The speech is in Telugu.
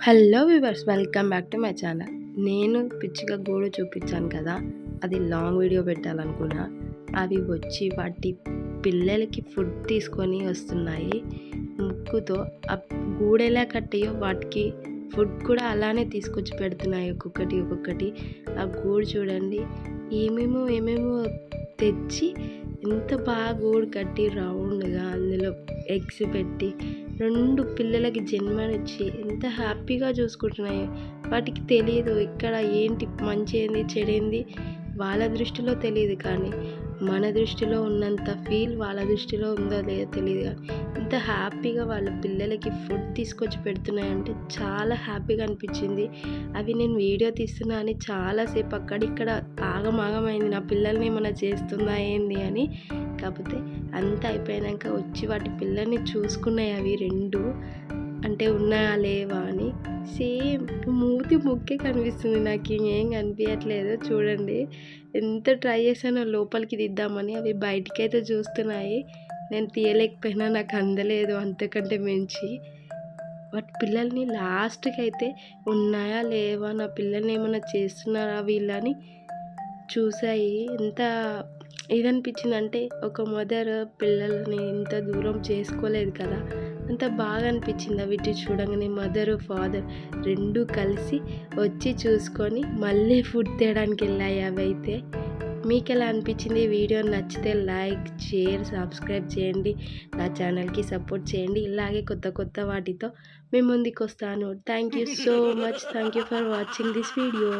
Hello viewers, welcome back to my channel. నేను పిచ్చిగా గూడు చూపించాను కదా, అది లాంగ్ వీడియో పెట్టాలనుకున్నా. అవి వచ్చి వాటి పిల్లలకి ఫుడ్ తీసుకొని వస్తున్నాయి. ముక్కుతో ఆ గూడు ఎలా కట్టాయో వాటికి ఫుడ్ కూడా అలానే తీసుకొచ్చి పెడుతున్నాయి ఒక్కొక్కటి. ఆ గూడు చూడండి, ఏమేమో తెచ్చి ఎంత బాగా గూడు కట్టి రౌండ్గా అందులో ఎగ్స్ పెట్టి 2 పిల్లలకి జన్మనిచ్చి ఎంత హ్యాపీగా చూసుకుంటున్నాయి. వాటికి తెలియదు ఇక్కడ ఏంటి మంచి ఏంది చెడేంది వాళ్ళ దృష్టిలో తెలియదు, కానీ మన దృష్టిలో ఉన్నంత ఫీల్ వాళ్ళ దృష్టిలో ఉందో లేదో తెలియదు. కానీ ఇంత హ్యాపీగా వాళ్ళ పిల్లలకి ఫుడ్ తీసుకొచ్చి పెడుతున్నాయంటే చాలా హ్యాపీగా అనిపించింది. అవి నేను వీడియో తీస్తున్నా అని చాలాసేపు అక్కడిక్కడ ఆగమాగమైంది, నా పిల్లల్ని ఏమైనా చేస్తుందా ఏంది అని. కాకపోతే అంతా అయిపోయాక వచ్చి వాటి పిల్లల్ని చూసుకున్నాయి అవి 2, అంటే ఉన్నాయా లేవా అని. సేమ్ మూతి ముక్కే కనిపిస్తుంది, నాకు ఇంకేం కనిపించట్లేదు. చూడండి ఎంత ట్రై చేశానో లోపలికి దిద్దామని, అవి బయటికైతే చూస్తున్నాయి. నేను తీయలేకపోయినా, నాకు అందలేదు అంతకంటే మించి. వాటి పిల్లల్ని లాస్ట్కి అయితే ఉన్నాయా లేవా, నా పిల్లల్ని ఏమైనా చేస్తున్నారా వీళ్ళని చూసాయి. ఎంత ఇదనిపించిందంటే, ఒక మదర్ పిల్లలని ఇంత దూరం చేసుకోలేదు కదా, అంత బాగా అనిపించింది. వీటిని చూడంగానే మదరు ఫాదర్ 2 కలిసి వచ్చి చూసుకొని మళ్ళీ ఫుడ్ తేయడానికి వెళ్ళాయి అవి అయితే. మీకు ఎలా అనిపించింది? వీడియో నచ్చితే లైక్, షేర్, సబ్స్క్రైబ్ చేయండి. నా ఛానల్కి సపోర్ట్ చేయండి. ఇలాగే కొత్త వాటితో మేము ముందుకు వస్తాను. Thank you so much. Thank you for watching this video.